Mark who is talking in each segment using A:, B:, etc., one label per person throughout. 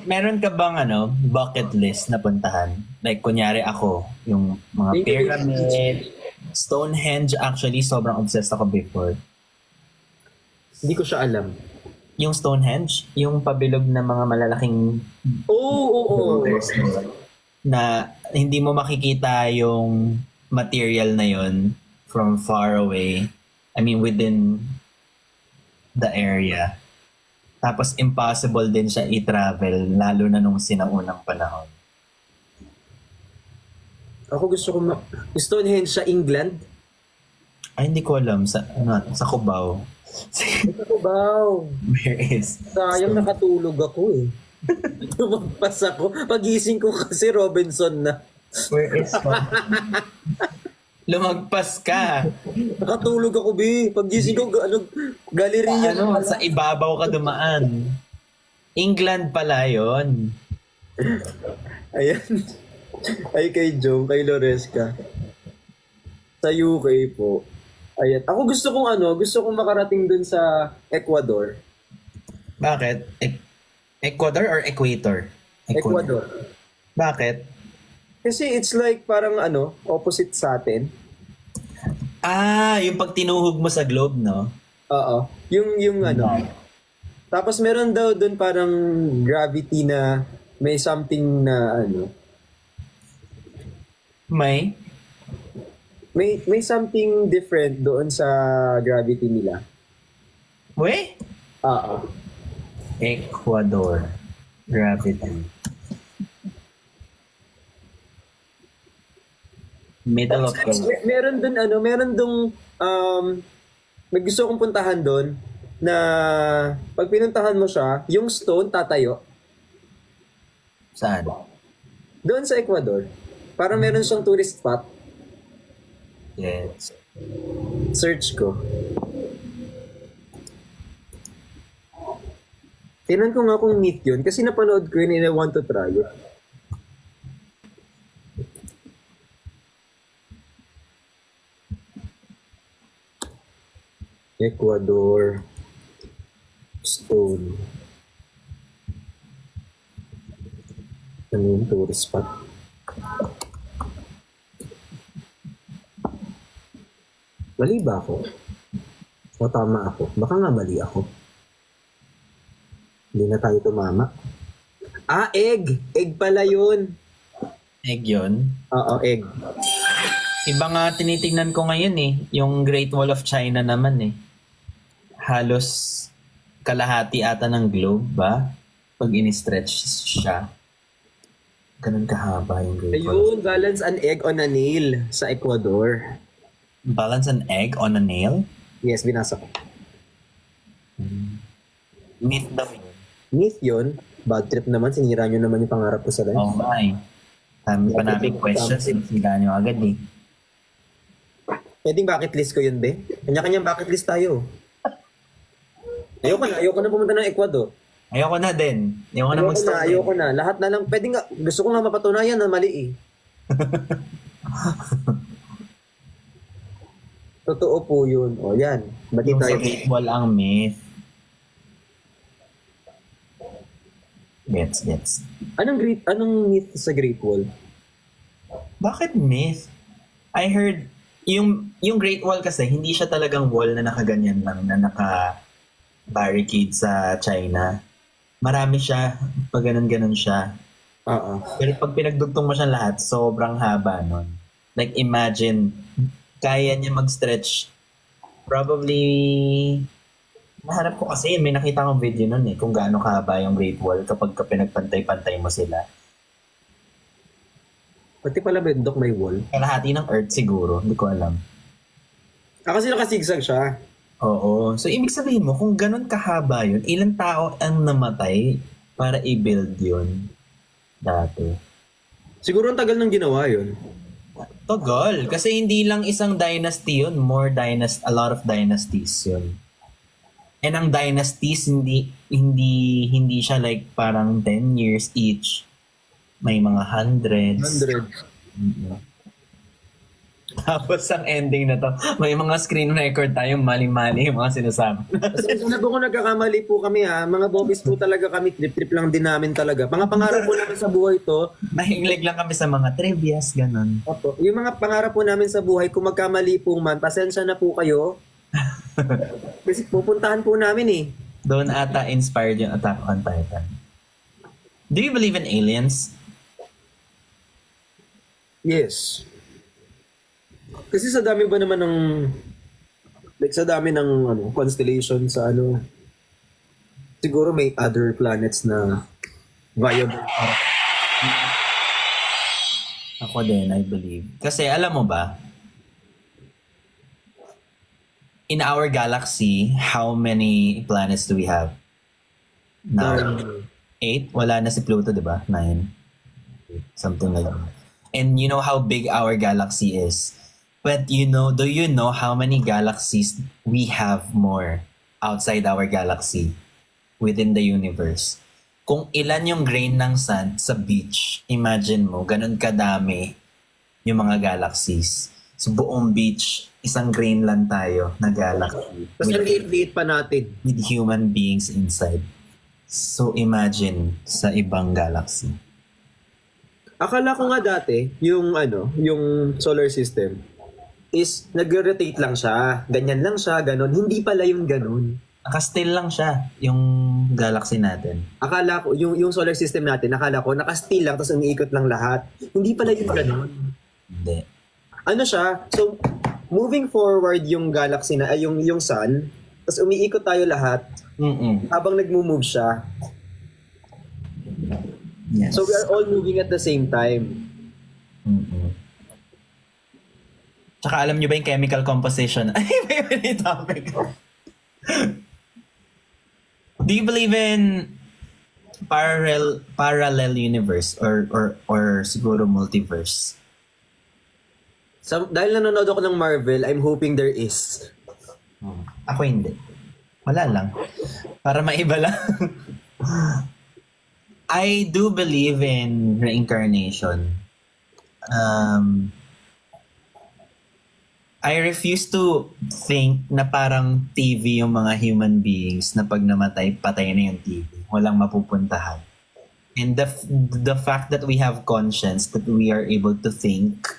A: Meron ka bang bucket list na puntahan? Like, kunyari ako, yung mga pyramid, Stonehenge, actually, sobrang obsessed ako before.
B: Hindi ko siya alam.
A: Yung Stonehenge, yung pabilog na mga malalaking boulders na hindi mo makikita yung material na yon from far away. I mean, within the area. Tapos impossible din siya i-travel, lalo na nung sinaunang panahon.
B: Ako gusto ko Stonehenge sa England?
A: Ay, hindi ko alam. Sa Cubao.
B: Sa Cubao.
A: Where is?
B: Sayang nakatulog ako eh. Lumagpas ako. Pagising ko kasi Robinson na.
A: Where is? Lumagpas ka.
B: Nakatulog ako, B. Pagising ko, galeriya.
A: Sa ibabaw ka dumaan. England pala yon.
B: Ayan. Ay kay Joe, kay Loresca. Sa UK po. Ayan. Ako gusto kong makarating dun sa Ecuador.
A: Bakit? Ecuador or Equator?
B: Ecuador.
A: Bakit?
B: Kasi it's like parang opposite sa atin.
A: Yung pag tinuhog mo sa globe, no?
B: Oo. Yung Tapos meron daw dun parang gravity na may something na May something different doon sa gravity nila.
A: We?
B: Oo.
A: Ecuador. Gravity. Middle of the...
B: Meron may gusto kong puntahan doon na pag pinuntahan mo siya, yung stone tatayo.
A: Saan?
B: Doon sa Ecuador. Parang meron siyang tourist spot.
A: Yes.
B: Search ko. Tingnan ko nga kung myth yun kasi napanood ko yun and I want to try it. Ecuador stone. Ano yung tourist spot? Mali ba ako? O tama ako? Baka nga mali ako. Hindi na tayo tumama. Egg! Egg pala yun.
A: Egg yun?
B: Oo, egg.
A: Iba nga tinitingnan ko ngayon yung Great Wall of China naman halos kalahati ata ng globe ba? Pag in-stretch siya. Ganun kahaba yung Great Wall.
B: Ayun, balance an egg on a nail sa Ecuador.
A: Balance an egg on a nail?
B: Yes, binasa ko.
A: Myth daw yun.
B: Myth yun? Bad trip naman, sinira nyo naman yung pangarap ko sa life.
A: Oh my. Dami pa namin questions, sinira nyo agad
B: Pwedeng bucket list ko yun, be? Kanya-kanyang bucket list tayo. Ayoko na pumunta ng Ecuador.
A: Ayoko na din.
B: Ayoko na. Lahat na lang. Pwede nga, gusto ko nga mapatunayan na mali Totoo po yun. O yan.
A: Yung sa Great Wall ang myth. Gets.
B: Anong myth sa Great Wall?
A: Bakit myth? I heard, yung Great Wall kasi, hindi siya talagang wall na nakaganyan lang, na naka-barricade sa China. Marami siya, pag ganun siya. Pero pag pinagdugtong mo siya lahat, sobrang haba nun. Like imagine, kaya niya mag-stretch. Probably, nahanap ko kasi, may nakita akong video nun kung gaano kahaba yung Great Wall kapag pinagpantay-pantay mo sila.
B: Pati pala bendok may wall.
A: Kalahati ng Earth siguro, hindi ko alam.
B: Kasi nakasigsag siya.
A: Oo. So, ibig sabihin mo, kung ganun kahaba yun, ilang tao ang namatay para i-build yun dati?
B: Siguro ang tagal nang ginawa yun.
A: Tagal. Kasi hindi lang isang dynasty yun. A lot of dynasties yun. And ang dynasties, hindi siya like parang 10 years each. May mga hundreds. Tapos ang ending na to, may mga screen record tayong mali-mali yung mga sinasabi.
B: Kasi na kung nagkakamali po kami ha, mga bobbies po talaga kami, trip-trip lang din namin talaga. Mga pangarap po namin sa buhay to.
A: Mahilig lang kami sa mga trivias, ganun.
B: Opo, yung mga pangarap po namin sa buhay, kung magkamali po man, pasensya na po kayo. Kasi pupuntahan po namin eh.
A: Doon ata inspired yung Attack on Titan. Do you believe in aliens?
B: Yes. Kasi sa dami ba naman ng like sa dami ng constellation sa siguro may other planets na viable.
A: Ako din, I believe. Kasi alam mo ba, in our galaxy, how many planets do we have? Now, 8? Wala na si Pluto, di ba? 9. Something like that. And you know how big our galaxy is. But do you know how many galaxies we have more outside our galaxy within the universe? Kung ilan yung grain ng sand sa beach, imagine mo, ganun kadami yung mga galaxies. So buong beach, isang grain lang tayo na galaxy.
B: Tapos ang liit pa natin.
A: With human beings inside. So imagine sa ibang galaxy.
B: Akala ko nga dati, yung solar system is nag-rotate lang siya. Ganyan lang siya, ganon. Hindi pala yung ganon.
A: Naka-still lang siya, yung galaxy natin.
B: Akala ko, yung solar system natin, akala ko, naka-still lang, tapos umiikot lang lahat. Hindi pala yung ganon.
A: Hindi.
B: Ano siya? So, moving forward yung galaxy na, yung sun, tapos umiikot tayo lahat, habang nag-move siya.
A: Yes.
B: So, we are all moving at the same time.
A: Tsaka alam nyo ba yung chemical composition? Ay, may topic. Do you believe in parallel universe or siguro multiverse?
B: So, dahil nanonood ako ng Marvel, I'm hoping there is.
A: Ako hindi. Wala lang. Para maiba lang. I do believe in reincarnation. I refuse to think na parang TV yung mga human beings na pag namatay, patay na yung TV. Walang mapupuntahan. And the fact that we have conscience, that we are able to think,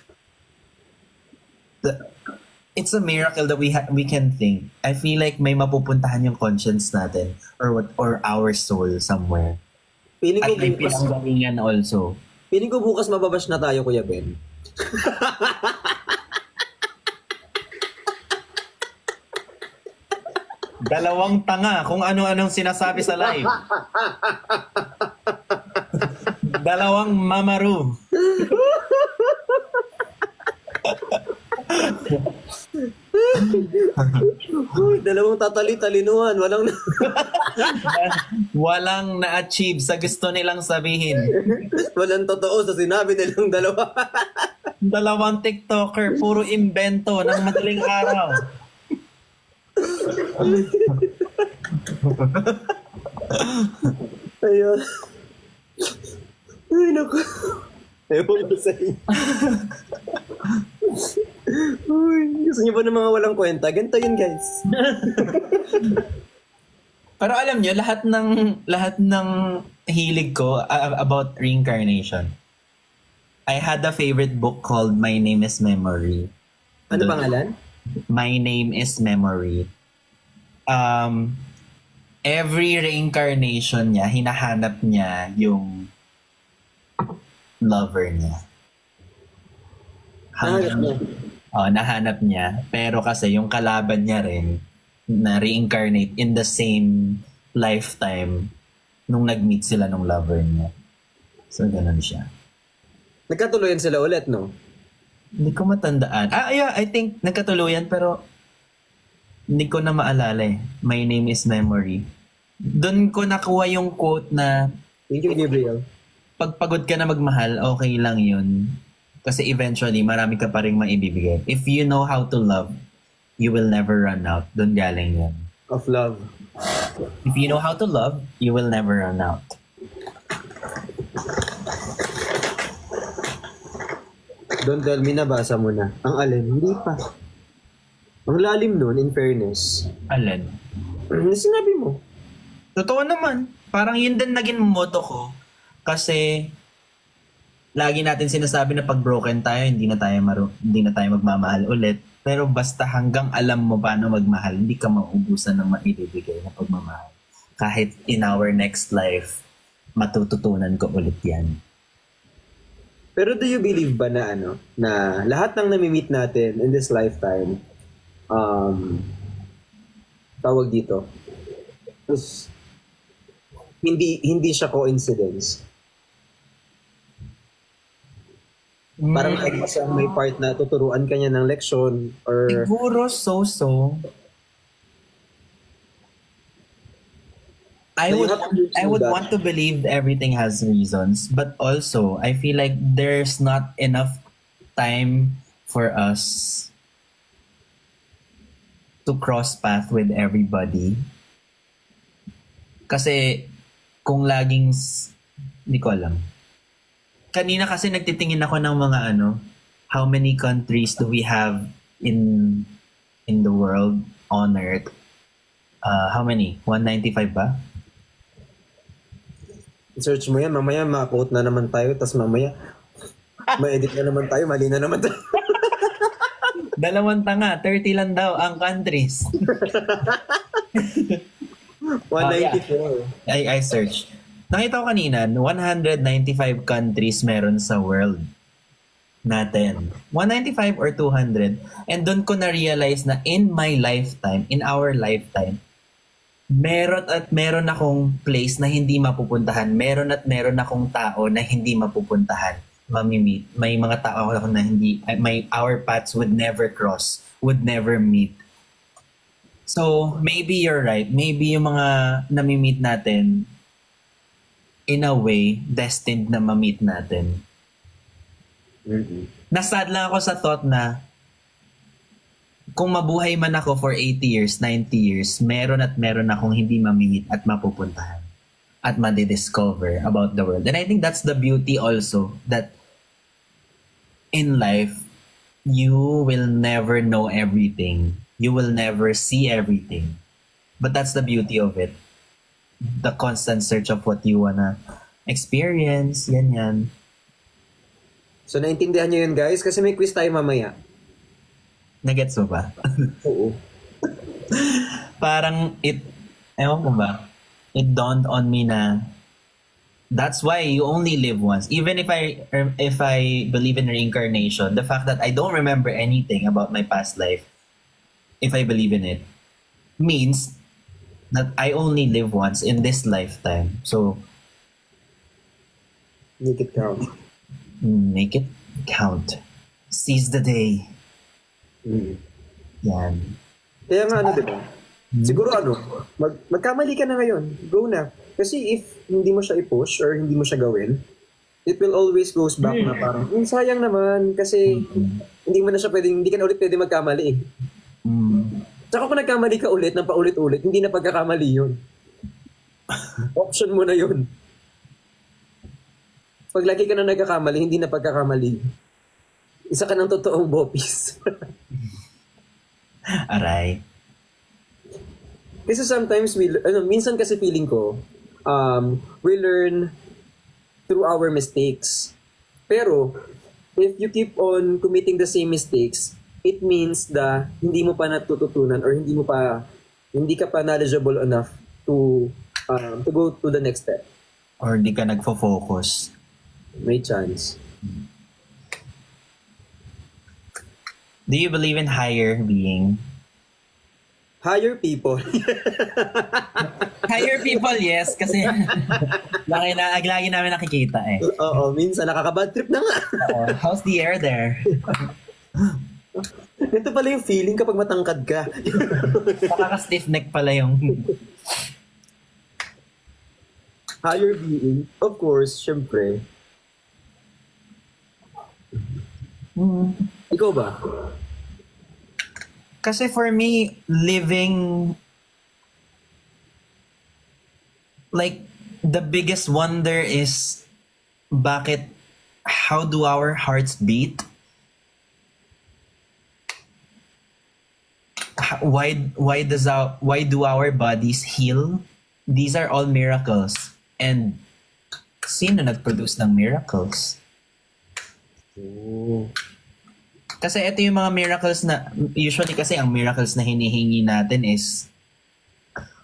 A: it's a miracle that we can think. I feel like may mapupuntahan yung conscience natin or our soul somewhere.
B: Feeling ko
A: at may
B: bukas,
A: pinanggalingan also.
B: feeling ko bukas mababash na tayo, Kuya Ben.
A: Dalawang tanga kung ano-anong sinasabi sa live. Dalawang mamaru.
B: Dalawang tatali-talinuhan.
A: Walang na-achieve sa gusto nilang sabihin.
B: Walang totoo sa sinabi nilang dalawa.
A: Dalawang TikToker, puro invento ng madaling araw.
B: Ayun. Ay, naku. Ewan ko sa inyo. Uy, gusto niyo ba ng mga walang kwenta? Ganito yun, guys.
A: Pero alam niyo, lahat ng hilig ko about reincarnation. I had a favorite book called My Name is Memory.
B: Ano pangalan?
A: My Name is Memory. Every reincarnation niya, hinahanap niya yung lover niya. Nahanap niya. Pero kasi yung kalaban niya rin na reincarnate in the same lifetime nung nag-meet sila nung lover niya. So, ganun siya.
B: Nagkatuloyan sila ulit, no?
A: Hindi ko matandaan. Yeah, I think nagkatuluyan pero hindi ko na maalala eh. My Name is Memory. Doon ko nakuha yung quote na
B: Thank you, Gabriel.
A: pag pagod ka na magmahal, okay lang yun. Kasi eventually, marami ka pa rin maibibigay. If you know how to love, you will never run out. Doon galing yun.
B: Of love.
A: If you know how to love, you will never run out.
B: Don't tell me nabasa mo na. Ang alin, hindi pa. Ang lalim nun, in fairness.
A: Alin?
B: Sinabi mo.
A: Totoo naman. Parang yun din naging motto ko. Kasi lagi natin sinasabi na pag broken tayo, hindi na tayo magmamahal ulit. Pero basta hanggang alam mo paano magmahal, hindi ka maubusan ng maibibigay na pagmamahal. Kahit in our next life, matututunan ko ulit yan.
B: Pero do you believe ba na na lahat ng nami-meet natin in this lifetime, tawag dito, is, hindi siya coincidence? Parang like may part na tuturuan ka niya ng leksyon or...
A: Siguro so. I would want to believe everything has reasons, but also I feel like there's not enough time for us to cross path with everybody. Kasi kung laging hindi ko alam. Kanina kasi nagtitingin ako ng mga how many countries do we have in the world on Earth? How many? 195 ba?
B: Search mo yan, mamaya ma-quote na naman tayo, tas mamaya ma-edit na naman tayo, mali na naman tayo.
A: 2 tanga, 30 lang daw ang countries.
B: 194.
A: I search. Nakita ko kanina, 195 countries meron sa world natin. 195 or 200. And doon ko na-realize na in my lifetime, in our lifetime, meron akong place na hindi mapupuntahan. Meron akong tao na hindi mapupuntahan. Mamimit. May mga tao ako na our paths would never cross, would never meet. So, maybe you're right. Maybe yung mga nami-meet natin, in a way, destined na ma-meet natin.
B: Mm-hmm.
A: Nasad lang ako sa thought na kung mabuhay man ako for 80 years, 90 years, meron akong hindi mamimit at mapupuntahan at madidiscover about the world. And I think that's the beauty also, that in life, you will never know everything. You will never see everything. But that's the beauty of it. The constant search of what you wanna experience, ganyan.
B: So, naintindihan nyo yun, guys? Kasi may quiz tayo mamaya.
A: Nagets mo ba?
B: Oo.
A: Parang ewan ko ba, it dawned on me na that's why you only live once. Even if I believe in reincarnation, the fact that I don't remember anything about my past life, if I believe in it, means that I only live once in this lifetime. So,
B: make it count.
A: Make it count. Seize the day. Yan.
B: Kaya nga diba? Siguro magkamali ka na ngayon. Go na. Kasi if hindi mo siya i-push or hindi mo siya gawin, it will always goes back na parang, sayang naman kasi hindi ka na ulit pwede magkamali eh. Tsaka kung nagkamali ka ulit ng paulit-ulit, hindi na pagkakamali yun. Option mo na yun. Pag lagi ka na nagkakamali, hindi na pagkakamali. Isa ka ng totoong bopis.
A: Aray.
B: Kasi sometimes minsan kasi feeling ko, we learn through our mistakes. Pero, if you keep on committing the same mistakes, it means that hindi mo pa natututunan or hindi ka pa knowledgeable enough to go to the next step.
A: Or hindi ka nagfo-focus.
B: May chance.
A: Do you believe in higher being?
B: Higher people.
A: Higher people, yes. Kasi lagi namin nakikita eh.
B: Oo, minsan nakaka-bad trip na nga.
A: How's the air there?
B: Ito pala yung feeling kapag matangkad ka.
A: Nakaka-stiff neck pala yung...
B: Higher being, of course, syempre. Ikaw ba?
A: Kasi for me, living like the biggest wonder is how do our hearts beat why do our bodies heal? These are all miracles. And sino nag-produce ng miracles?
B: Oh.
A: Kasi ito yung mga miracles na, usually kasi ang miracles na hinihingi natin is,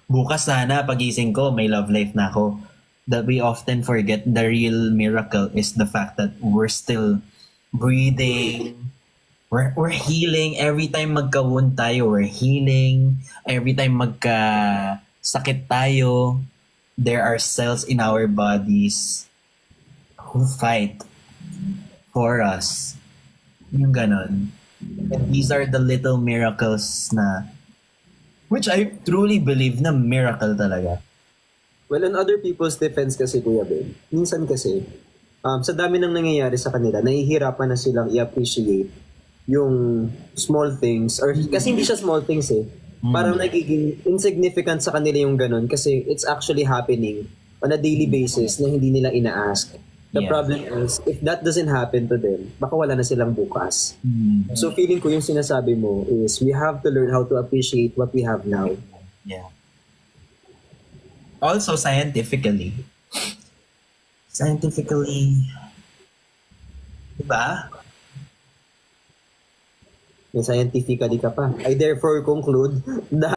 A: bukas sana pagising ko, may love life na ako. That we often forget the real miracle is the fact that we're still breathing. We're healing. Every time magka-wound tayo, we're healing. Every time magka-sakit tayo, there are cells in our bodies who fight for us. Yung ganon. And these are the little miracles na, which I truly believe na miracle talaga.
B: Well, on other people's defense kasi, Kuya Ben, minsan kasi, sa dami nang nangyayari sa kanila, nahihirapan na silang i-appreciate yung small things. Or kasi hindi siya small things eh. Parang nagiging insignificant sa kanila yung ganun kasi it's actually happening on a daily basis na hindi nila ina-ask. The problem is, if that doesn't happen to them, baka wala na silang bukas. So feeling ko yung sinasabi mo is we have to learn how to appreciate what we have now.
A: Yeah. Also scientifically, diba?
B: May scientifically ka pa. I therefore conclude that